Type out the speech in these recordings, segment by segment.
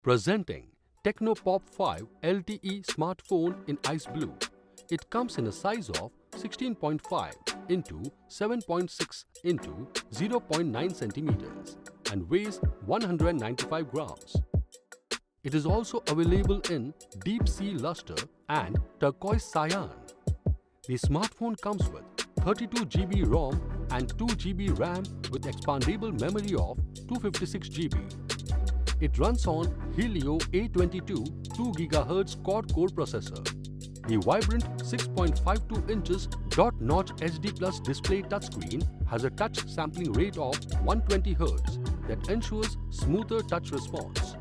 Presenting Tecno Pop 5 LTE smartphone in ice blue. It comes in a size of 16.5 into 7.6 into 0.9 centimeters and weighs 195 grams. It is also available in deep sea luster and turquoise cyan. The smartphone comes with 32GB ROM and 2GB RAM with expandable memory of 256GB. It runs on Helio A22 2GHz quad-core processor. The vibrant 6.52 inches dot-notch HD+ display touchscreen has a touch sampling rate of 120 Hz that ensures smoother touch response.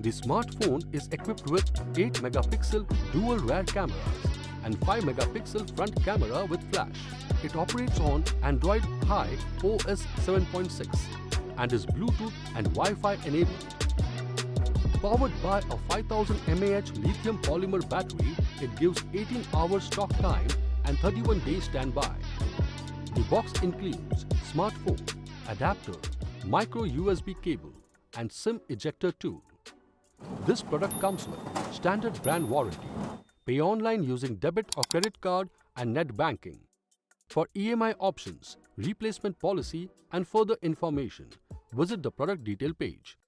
The smartphone is equipped with 8-megapixel dual rear cameras and 5-megapixel front camera with flash. It operates on Android Pie OS 7.6 and is Bluetooth and Wi-Fi enabled. Powered by a 5000 mAh lithium polymer battery, it gives 18 hours talk time and 31 days standby. The box includes smartphone, adapter, micro USB cable and SIM ejector tool. This product comes with standard brand warranty. Pay online using debit or credit card and net banking. For EMI options, replacement policy and further information, visit the product detail page.